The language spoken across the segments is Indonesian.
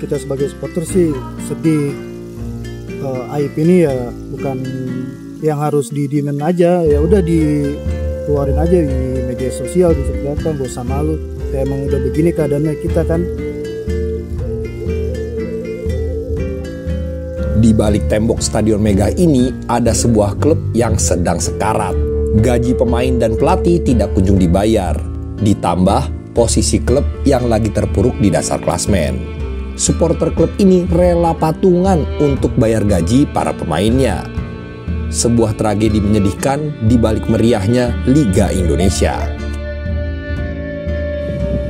kita sebagai supporter sih sedih. Aib ini ya bukan yang harus didiemin aja, ya udah dikeluarin aja di media sosial, di apa, gak usah malu. Kayak emang udah begini keadaannya kita kan. Di balik tembok Stadion Mega ini ada sebuah klub yang sedang sekarat. Gaji pemain dan pelatih tidak kunjung dibayar. Ditambah posisi klub yang lagi terpuruk di dasar klasmen. Supporter klub ini rela patungan untuk bayar gaji para pemainnya. Sebuah tragedi menyedihkan di balik meriahnya Liga Indonesia.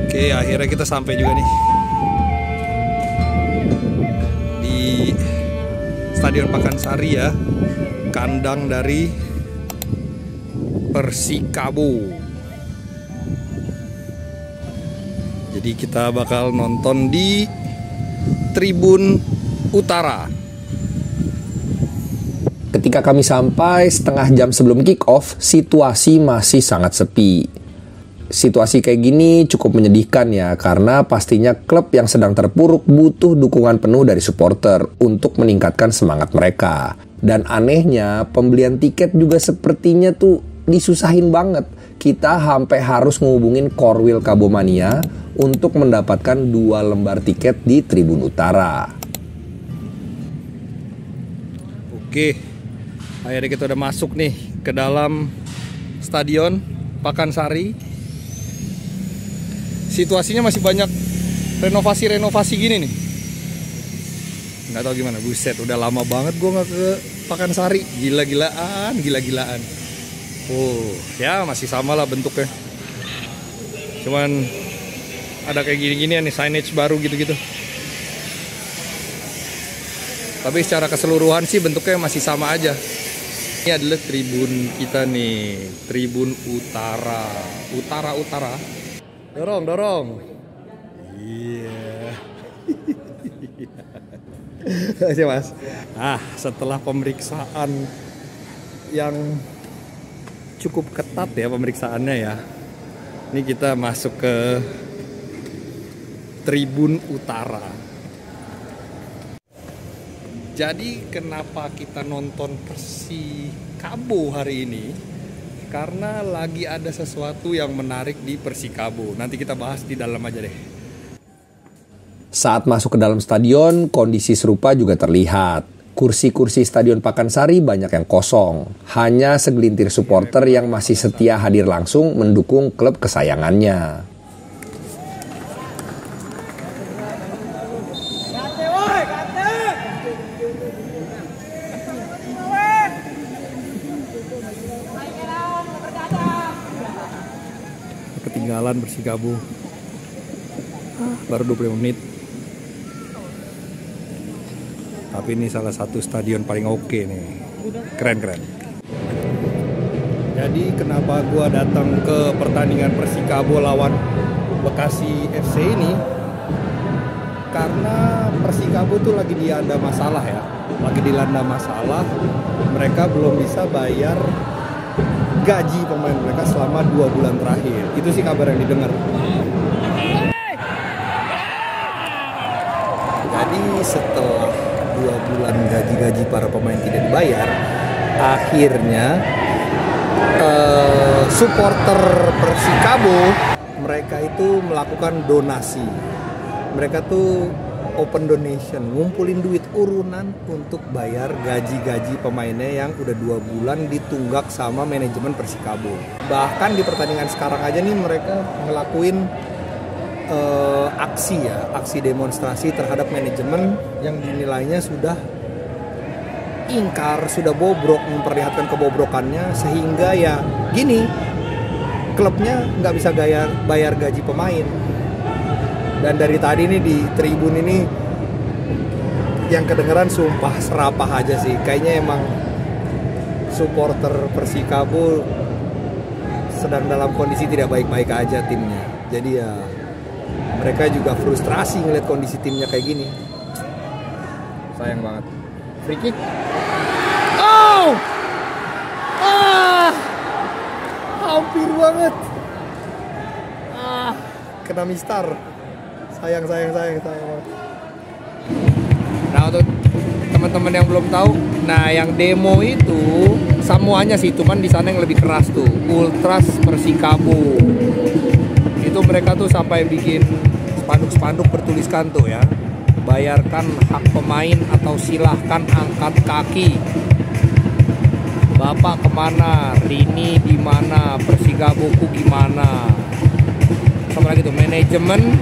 Oke, akhirnya kita sampai juga nih di Stadion Pakansari ya, kandang dari Persikabo. Jadi kita bakal nonton di Tribun Utara. Ketika kami sampai setengah jam sebelum kick off, situasi masih sangat sepi. Situasi kayak gini cukup menyedihkan ya, karena pastinya klub yang sedang terpuruk butuh dukungan penuh dari supporter untuk meningkatkan semangat mereka. Dan anehnya, pembelian tiket juga sepertinya tuh disusahin banget. Kita sampai harus ngehubungin Korwil Kabomania untuk mendapatkan 2 lembar tiket di Tribun Utara. Oke, akhirnya kita udah masuk nih ke dalam Stadion Pakansari. Situasinya masih banyak renovasi gini nih. Nggak tahu gimana, buset, udah lama banget gue nggak ke Pakansari. Gila-gilaan. Oh, ya masih sama lah bentuknya. Cuman ada kayak gini-gini nih, signage baru gitu-gitu. Tapi secara keseluruhan sih bentuknya masih sama aja. Ini adalah tribun kita nih, Tribun Utara. Utara. Dorong. Iya. Yeah. Mas. Setelah pemeriksaan yang cukup ketat ya pemeriksaannya ya. Ini kita masuk ke Tribun Utara. Jadi kenapa kita nonton Persikabo hari ini? Karena lagi ada sesuatu yang menarik di Persikabo. Nanti kita bahas di dalam aja deh. Saat masuk ke dalam stadion, kondisi serupa juga terlihat. Kursi-kursi Stadion Pakansari banyak yang kosong. Hanya segelintir supporter yang masih setia hadir langsung mendukung klub kesayangannya. Ketinggalan Persikabo. Baru 25 menit. Tapi ini salah satu stadion paling oke nih. Keren. Jadi kenapa gua datang ke pertandingan Persikabo lawan Bekasi FC ini? Karena Persikabo tuh lagi dilanda masalah ya. Mereka belum bisa bayar gaji pemain mereka selama 2 bulan terakhir. Itu sih kabar yang didengar. Jadi setelah 2 bulan gaji para pemain tidak dibayar, akhirnya supporter Persikabo mereka itu melakukan donasi. Mereka tuh open donation, ngumpulin duit urunan untuk bayar gaji pemainnya yang udah 2 bulan ditunggak sama manajemen Persikabo. Bahkan di pertandingan sekarang aja nih mereka ngelakuin aksi demonstrasi terhadap manajemen yang dinilainya sudah ingkar, sudah bobrok, memperlihatkan kebobrokannya, sehingga ya gini, klubnya nggak bisa bayar gaji pemain. Dan dari tadi nih di tribun ini yang kedengeran sumpah serapah aja sih. Kayaknya emang supporter Persikabo sedang dalam kondisi tidak baik-baik aja timnya. Jadi ya mereka juga frustrasi ngeliat kondisi timnya kayak gini. Sayang banget. Free kick. Oh! Hampir banget. Kena mistar. Sayang banget. Nah, untuk teman-teman yang belum tahu, nah yang demo itu semuanya sih, cuman di sana yang lebih keras tuh, Ultras Persikabo. Itu mereka tuh sampai bikin spanduk-spanduk bertuliskan tuh ya, bayarkan hak pemain atau silahkan angkat kaki. Bapak kemana? Rini di mana? Persikaboku gimana? Sama lagi tuh, manajemen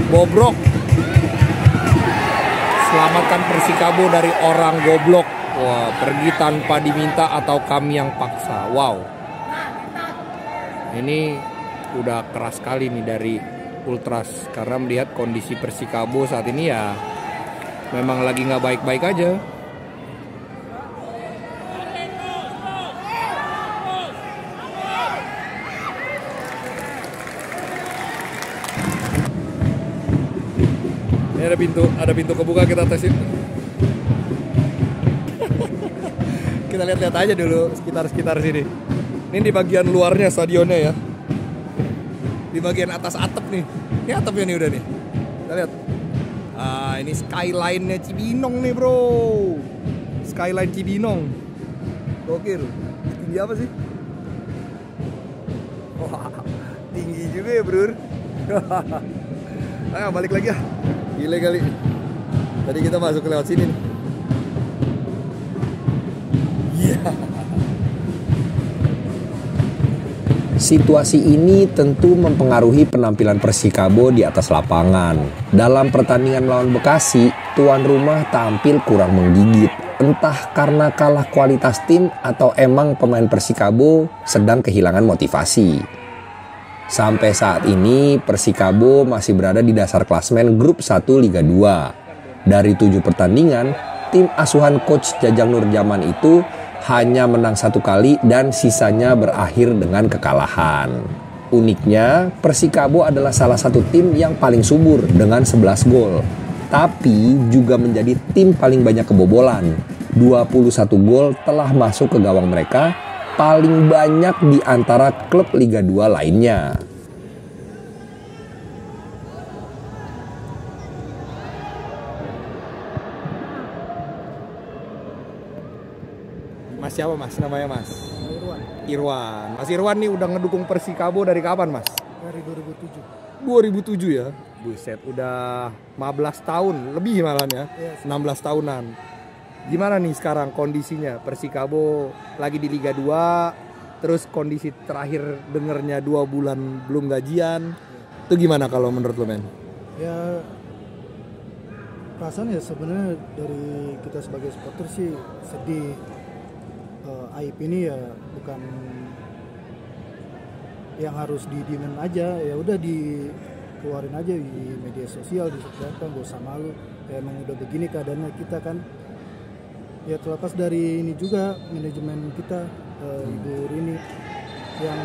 bobrok. Selamatkan Persikabo dari orang goblok. Wah, pergi tanpa diminta atau kami yang paksa. Wow. Ini udah keras sekali nih dari Ultras, karena melihat kondisi Persikabo saat ini ya memang lagi nggak baik-baik aja. Ini ada pintu kebuka, kita tes itu. Kita lihat-lihat aja dulu sekitar sini. Ini di bagian luarnya stadionnya ya. Di bagian atas atap nih. Ini atapnya nih udah nih. Kita lihat. Ah, ini skyline-nya Cibinong nih, bro. Skyline Cibinong. Gokil. Tinggi apa sih? Wah, tinggi juga ya, bro. Ayo balik lagi ya. Gila kali. Tadi kita masuk lewat sini nih. Iya. Situasi ini tentu mempengaruhi penampilan Persikabo di atas lapangan. Dalam pertandingan melawan Bekasi, tuan rumah tampil kurang menggigit. Entah karena kalah kualitas tim atau emang pemain Persikabo sedang kehilangan motivasi. Sampai saat ini Persikabo masih berada di dasar klasmen grup 1 Liga 2. Dari 7 pertandingan, tim asuhan coach Jajang Nurjaman itu hanya menang 1 kali dan sisanya berakhir dengan kekalahan. Uniknya, Persikabo adalah salah satu tim yang paling subur dengan 11 gol. Tapi juga menjadi tim paling banyak kebobolan. 21 gol telah masuk ke gawang mereka, paling banyak di antara klub Liga 2 lainnya. Mas siapa mas? Namanya mas? Irwan. Mas Irwan nih udah ngedukung Persikabo dari kapan mas? Dari 2007. 2007 ya? Buset, udah 15 tahun, lebih malah ya? 16 tahunan. Gimana nih sekarang kondisinya? Persikabo lagi di Liga 2, terus kondisi terakhir dengernya 2 bulan belum gajian. Itu gimana kalau menurut lo, men? Ya perasaan ya sebenarnya dari kita sebagai supporter sih sedih. Aib ini ya bukan yang harus didiemin aja, ya udah dikeluarin aja di media sosial, disebarkan, gak usah malu. Ya emang udah begini keadaannya kita kan. Ya terlepas dari ini juga manajemen kita, Ibu Rini yang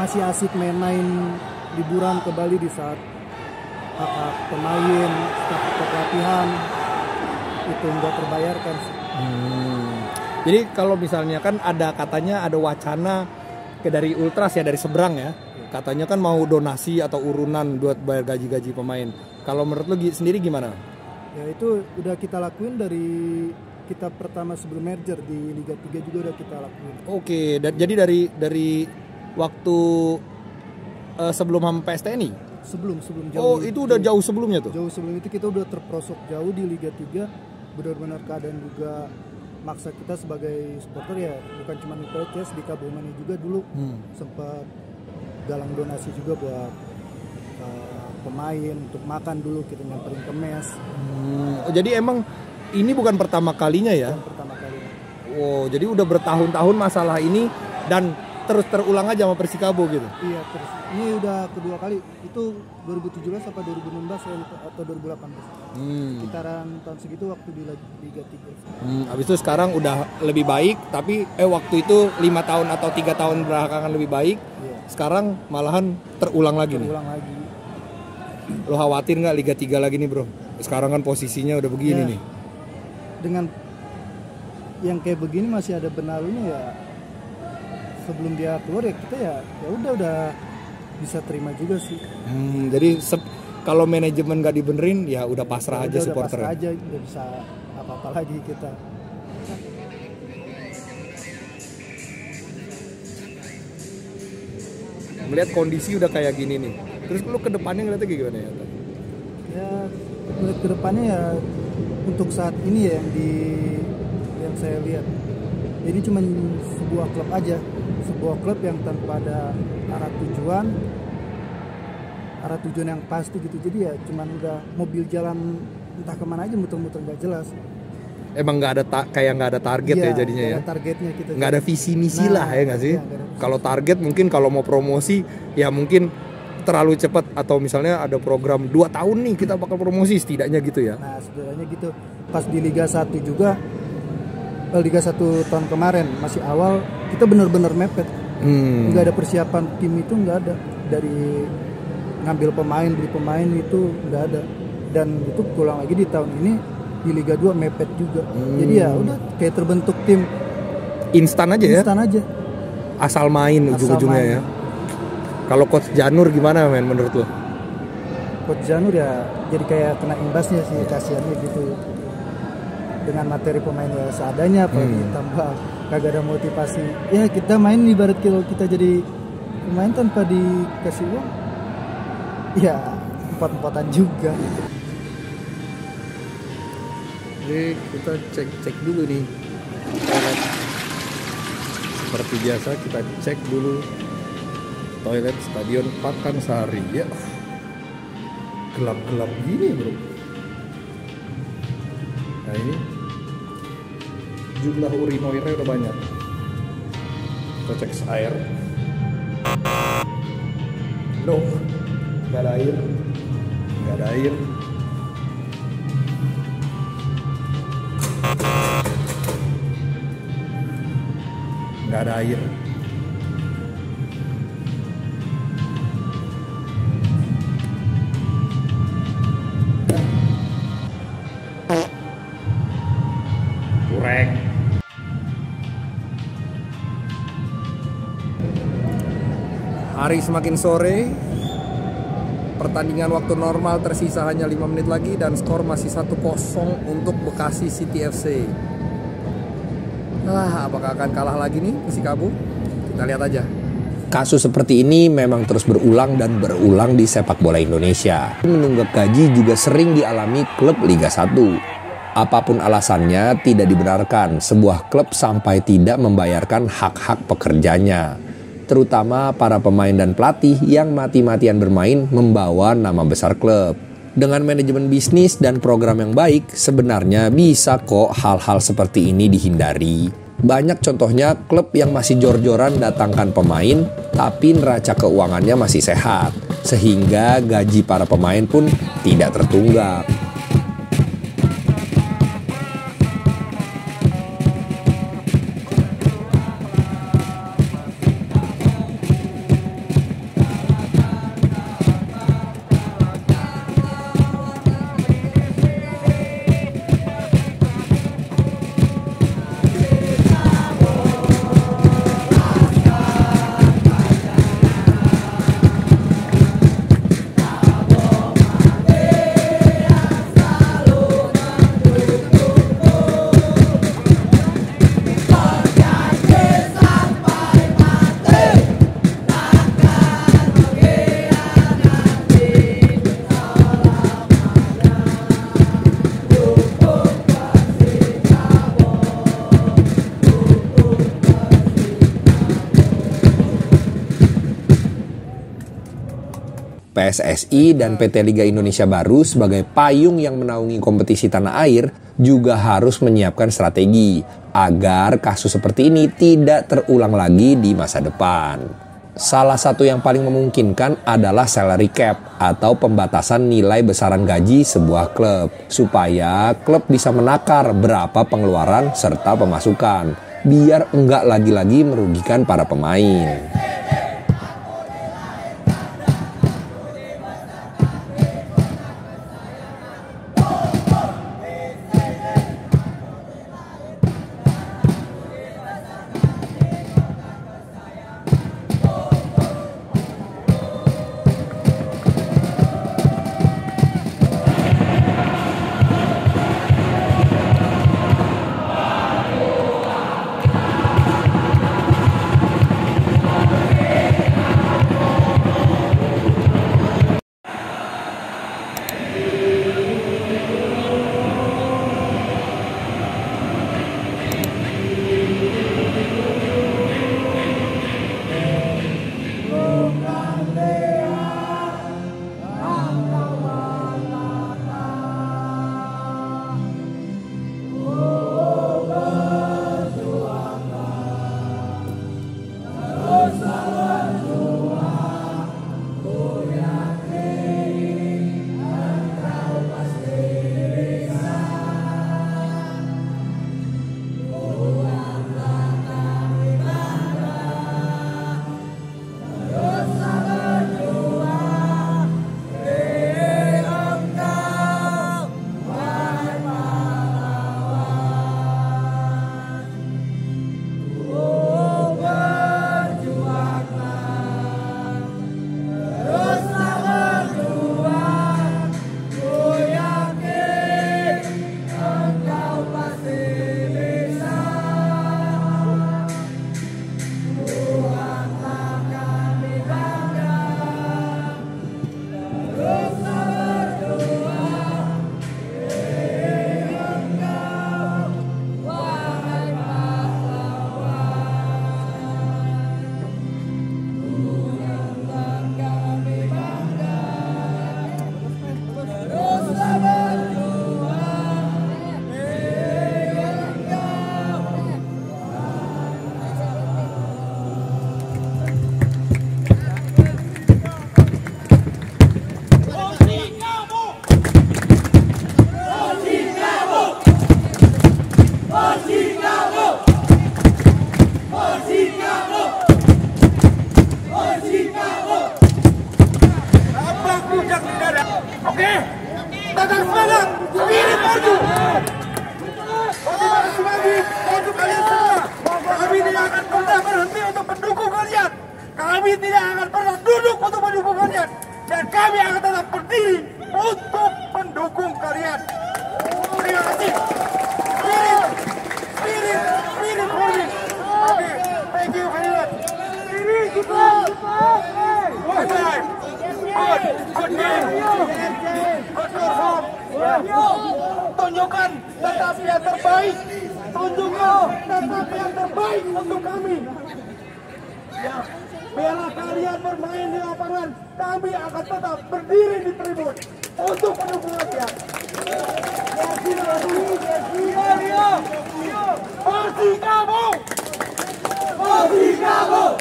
masih asik main-main liburan ke Bali di saat hak pemain, staf pelatihan itu nggak terbayarkan. Jadi kalau misalnya kan ada katanya ada wacana dari Ultras ya, dari seberang ya, katanya kan mau donasi atau urunan buat bayar gaji-gaji pemain. Kalau menurut lu sendiri gimana? Ya itu udah kita lakuin dari kita pertama sebelum merger di Liga 3 juga udah kita lakuin. Oke, jadi dari waktu sebelum PSTNI? Sebelum jauh. Oh, itu udah jauh sebelumnya tuh? Jauh sebelum itu kita udah terperosok jauh di Liga 3. Benar-benar keadaan juga maksa kita sebagai supporter ya, bukan cuma di PCS, di Kabupaten juga dulu sempat galang donasi juga buat pemain untuk makan dulu, kita nyamperin ke mes. Jadi emang ini bukan pertama kalinya ya? Bukan pertama kalinya. Wow, jadi udah bertahun-tahun masalah ini dan terus terulang aja sama Persikabo gitu? Iya, terus. Ini udah kedua kali. Itu 2017 atau 2016 atau 2018. Sekitaran tahun segitu waktu di Liga 3. Habis itu sekarang udah lebih baik, tapi waktu itu 5 tahun atau 3 tahun belakangan lebih baik. Iya. Sekarang malahan terulang lagi nih. Lagi. Lo khawatir nggak Liga 3 lagi nih, bro? Sekarang kan posisinya udah begini nih. Dengan yang kayak begini masih ada benalunya ya. Sebelum dia keluar ya kita ya udah bisa terima juga sih. Jadi kalau manajemen nggak dibenerin ya udah pasrah aja Udah supporternya. pasrah aja, nggak bisa apa-apa lagi kita. Melihat kondisi udah kayak gini nih, terus lu ke depannya ngeliatnya gimana ya? Ya melihat ke depannya ya untuk saat ini ya yang saya lihat ini cuma sebuah klub aja, sebuah klub yang tanpa ada arah tujuan yang pasti gitu. Jadi ya cuman udah mobil jalan entah kemana aja muter-muter nggak jelas. Emang nggak ada kayak nggak ada target ya jadinya ya? Ada targetnya kita. Nggak ada visi misi lah ya nggak sih? Kalau target mungkin kalau mau promosi ya mungkin terlalu cepat, atau misalnya ada program 2 tahun nih kita bakal promosi setidaknya gitu ya. Nah sebenarnya gitu. Pas di Liga 1 juga, Liga 1 tahun kemarin masih awal kita benar-benar mepet. Nggak ada persiapan tim itu, nggak ada. Dari ngambil pemain, beli pemain itu nggak ada. Dan itu pulang lagi di tahun ini di Liga 2 mepet juga. Jadi ya udah kayak terbentuk tim Instan aja ya? instan aja. Asal main ujung-ujungnya ya. Kalau Coach Janur gimana men menurut lo? Coach Janur ya jadi kayak kena imbasnya sih, kasihannya gitu. Dengan materi pemain ya seadanya, apalagi tambah kagak ada motivasi. Ya kita main ibarat kalau kita jadi pemain tanpa dikasih uang, ya empot-empotan juga. Jadi kita cek dulu nih toilet. Seperti biasa kita cek dulu toilet Stadion Pakansari ya. Gelap-gelap gini bro. Nah ini jumlah urinoirnya udah banyak. Kita cek air. No, nggak ada air. Nggak ada air. Nggak ada air. Kurang. Hari semakin sore. Pertandingan waktu normal tersisa hanya 5 menit lagi dan skor masih 1-0 untuk Bekasi City FC. Apakah akan kalah lagi nih Persikabo? Kita lihat aja. Kasus seperti ini memang terus berulang dan berulang di sepak bola Indonesia. Menunggak gaji juga sering dialami klub Liga 1. Apapun alasannya, tidak dibenarkan sebuah klub sampai tidak membayarkan hak-hak pekerjanya. Terutama para pemain dan pelatih yang mati-matian bermain membawa nama besar klub. Dengan manajemen bisnis dan program yang baik, sebenarnya bisa kok hal-hal seperti ini dihindari. Banyak contohnya klub yang masih jor-joran datangkan pemain, tapi neraca keuangannya masih sehat, sehingga gaji para pemain pun tidak tertunggak. PSSI dan PT Liga Indonesia Baru sebagai payung yang menaungi kompetisi tanah air juga harus menyiapkan strategi agar kasus seperti ini tidak terulang lagi di masa depan. Salah satu yang paling memungkinkan adalah salary cap atau pembatasan nilai besaran gaji sebuah klub supaya klub bisa menakar berapa pengeluaran serta pemasukan biar enggak lagi-lagi merugikan para pemain. puncak di dada. Oke, tangan semangat, spirit maju. Motivasi bagi untuk kalian semua. Kami tidak akan pernah berhenti untuk mendukung kalian. Kami tidak akan pernah duduk untuk mendukung kalian. Dan kami akan tetap berdiri untuk mendukung kalian. Terima kasih. Spirit holding. Oke, thank you very much. Spirit kita. Good time. Good game. Good perform. Tunjukkan tetap yang terbaik. Tunjukkan tetap yang terbaik untuk kami. Ya, biarlah kalian bermain di lapangan, kami akan tetap berdiri di tribun untuk mendukung kalian. Persikabo! Persikabo!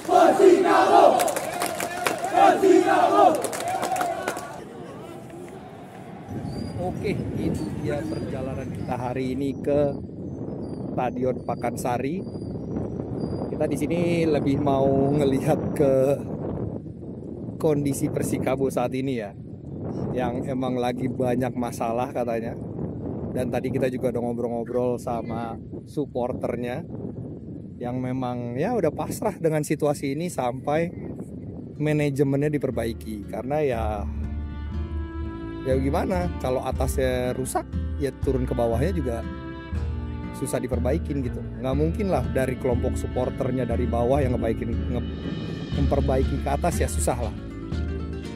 Persikabo! Persikabo! Oke, itu dia perjalanan kita hari ini ke Stadion Pakansari. Kita di sini lebih mau ngelihat ke kondisi Persikabo saat ini ya, yang emang lagi banyak masalah katanya. Dan tadi kita juga udah ngobrol-ngobrol sama supporternya yang memang ya udah pasrah dengan situasi ini sampai manajemennya diperbaiki. Karena ya gimana, kalau atasnya rusak ya turun ke bawahnya juga susah diperbaikin gitu. Nggak mungkin lah dari kelompok supporternya dari bawah yang memperbaiki ke atas, ya susah lah,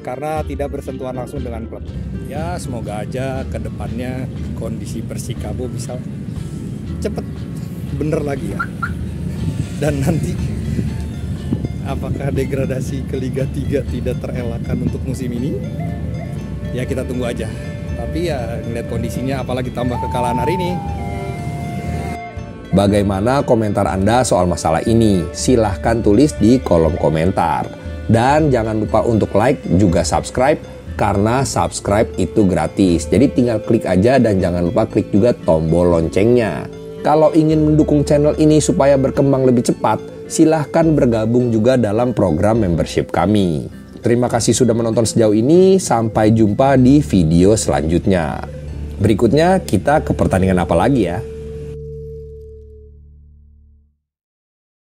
karena tidak bersentuhan langsung dengan klub. Ya semoga aja ke depannya kondisi Persikabo bisa cepet bener lagi ya. Dan nanti apakah degradasi ke Liga 3 tidak terelakkan untuk musim ini? Ya kita tunggu aja. Tapi ya ngeliat kondisinya, apalagi tambah kekalahan hari ini. Bagaimana komentar Anda soal masalah ini? Silahkan tulis di kolom komentar. Dan jangan lupa untuk like juga subscribe, karena subscribe itu gratis. Jadi tinggal klik aja dan jangan lupa klik juga tombol loncengnya. Kalau ingin mendukung channel ini supaya berkembang lebih cepat, silahkan bergabung juga dalam program membership kami. Terima kasih sudah menonton sejauh ini, sampai jumpa di video selanjutnya. Berikutnya kita ke pertandingan apa lagi ya?